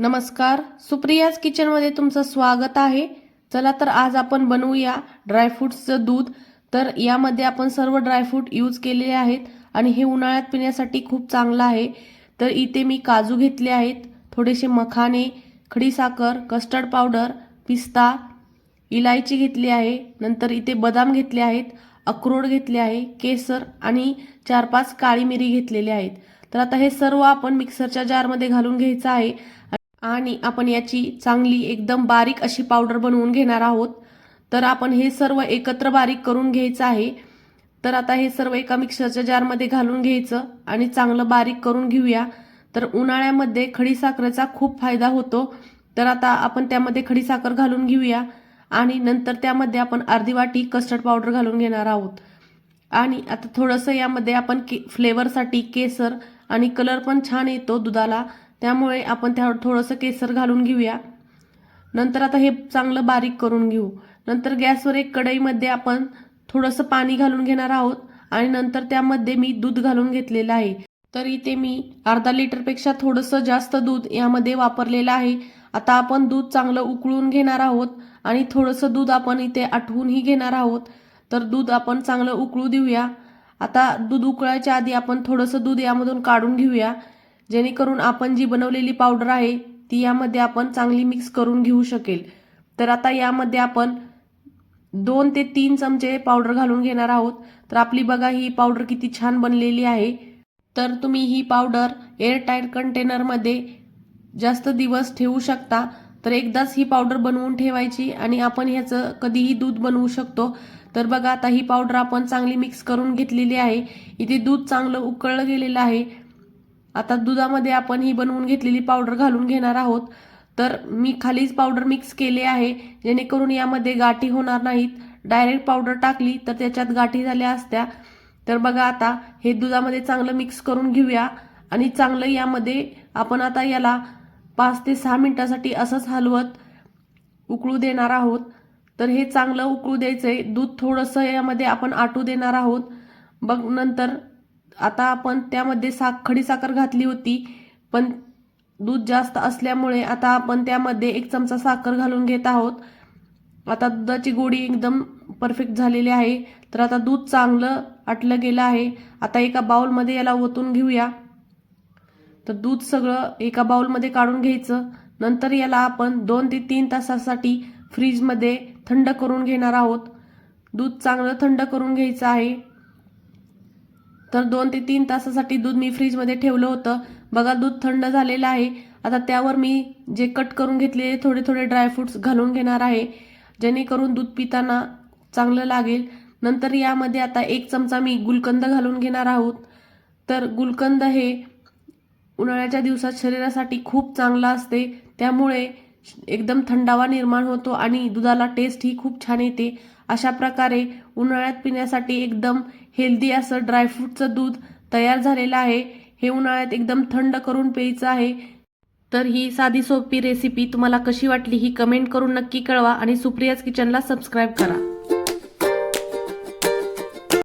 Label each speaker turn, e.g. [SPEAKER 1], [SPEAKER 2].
[SPEAKER 1] नमस्कार, सुप्रियाज किचनमध्ये तुमचं स्वागत आहे। चला तर आज आपण बनवूया ड्रायफ्रुट्सचं दूध। तर यामध्ये आपण सर्व ड्रायफ्रूट यूज केलेले आहेत आणि हे उन्हाळ्यात पिण्यासाठी खूप चांगलं आहे। तर इथे मी काजू घेतले आहेत, थोडेसे मखाने, खडी साखर, कस्टर्ड पावडर, पिस्ता, इलायची घेतली आहे, नंतर इथे बदाम घेतले आहेत, अक्रोड घेतले आहे, केसर आणि 4-5 काळी मिरी घेतलेली आहेत। तर आता हे सर्व आपण मिक्सरच्या जारमध्ये घालून घ्यायचं आहे आणि आपण याची चांगली एकदम बारीक अशी पावडर बनवून घेणार आहोत। तर आपण हे सर्व एकत्र बारीक करून घ्यायचं आहे। तर आता हे सर्व एका मिक्सरच्या जारमध्ये घालून घ्यायचं आणि चांगलं बारीक करून घेऊया। तर उन्हाळ्यामध्ये खडीसाखरेचा खूप फायदा होतो। तर आता आपण त्यामध्ये खडीसाखर घालून घेऊया आणि नंतर त्यामध्ये आपण अर्धी वाटी कस्टर्ड पावडर घालून घेणार आहोत। आणि आता थोडंसं यामध्ये आपण फ्लेवरसाठी केसर आणि कलर पण छान येतो दुधाला, त्यामुळे आपण थोडंसं केसर घालून घेऊया। नंतर आता हे चांगलं बारीक करून घेऊ। नंतर गॅसवर एक कढईमध्ये आपण थोडंसं पाणी घालून घेणार आहोत आणि नंतर त्यामध्ये मी दूध घालून घेतलेलं आहे। तर इथे मी अर्धा लिटरपेक्षा थोडंसं जास्त दूध यामध्ये वापरलेलं आहे। आता आपण दूध चांगलं उकळून घेणार आहोत आणि थोडंसं दूध आपण इथे आटवूनही घेणार आहोत। तर दूध आपण चांगलं उकळू देऊया। आता दूध उकळायच्या आधी आपण थोडंसं दूध यामधून काढून घेऊया, जेणेकरून आपण जी बनवलेली पावडर आहे ती यामध्ये आपण चांगली मिक्स करून घेऊ शकेल। तर आता यामध्ये आपण 2 ते 3 चमचे पावडर घालून घेणार आहोत। तर आपली बघा ही पावडर किती छान बनलेली आहे। तर तुम्ही ही पावडर एअरटाईट कंटेनरमध्ये जास्त दिवस ठेवू शकता। तर एकदाच ही पावडर बनवून ठेवायची आणि आपण ह्याचं कधीही दूध बनवू शकतो। तर बघा आता ही पावडर आपण चांगली मिक्स करून घेतलेली आहे। इथे दूध चांगलं उकळलं गेलेलं आहे। आता दुधामध्ये आपण ही बनवून घेतलेली पावडर घालून घेणार आहोत। तर मी खालीच पावडर मिक्स केले आहे, जेणेकरून यामध्ये गाठी होणार नाहीत। डायरेक्ट पावडर टाकली तर त्याच्यात गाठी झाल्या असत्या। तर बघा आता हे दुधामध्ये चांगलं मिक्स करून घेऊया आणि चांगलं यामध्ये आपण आता याला 5 ते 6 मिनिटांसाठी असंच हलवत उकळू देणार आहोत। तर हे चांगलं उकळू द्यायचंय। दूध थोडंसं यामध्ये आपण आटू देणार आहोत। बघ नंतर आता आपण त्यामध्ये खडी साखर घातली होती, पण दूध जास्त असल्यामुळे आता आपण त्यामध्ये 1 चमचा साखर घालून घेत आहोत। आता दुधाची गोडी एकदम परफेक्ट झालेली आहे। तर आता दूध चांगलं आटलं गेलं आहे। आता एका बाउलमध्ये याला ओतून घेऊया। तर दूध सगळं एका बाउलमध्ये काढून घ्यायचं। नंतर याला आपण 2 ते 3 तासासाठी फ्रीजमध्ये थंड करून घेणार आहोत। दूध चांगलं थंड करून घ्यायचं आहे। तर 2 ते 3 तासासाठी दूध मी फ्रीजमध्ये ठेवलं होतं। बघा दूध थंड झालेलं आहे। आता त्यावर मी जे कट करून घेतलेले थोडे थोडे ड्रायफ्रुट्स घालून घेणार आहे, जेणेकरून दूध पिताना चांगलं लागेल। नंतर यामध्ये आता 1 चमचा मी गुलकंद घालून घेणार आहोत। तर गुलकंद हे उन्हाळ्याच्या दिवसात शरीरासाठी खूप चांगलं असते, त्यामुळे एकदम थंडावा निर्माण होतो आणि दुधाला टेस्ट ही खूप छान येते। अशा प्रकारे उन्हाळ्यात पिण्यासाठी एकदम हेल्दी असं ड्रायफ्रूटचं दूध तयार झालेलं आहे। हे उन्हाळ्यात एकदम थंड करून प्यायचं आहे। तर ही साधी सोपी रेसिपी तुम्हाला कशी वाटली ही कमेंट करून नक्की कळवा आणि सुप्रियाज किचनला सबस्क्राईब करा।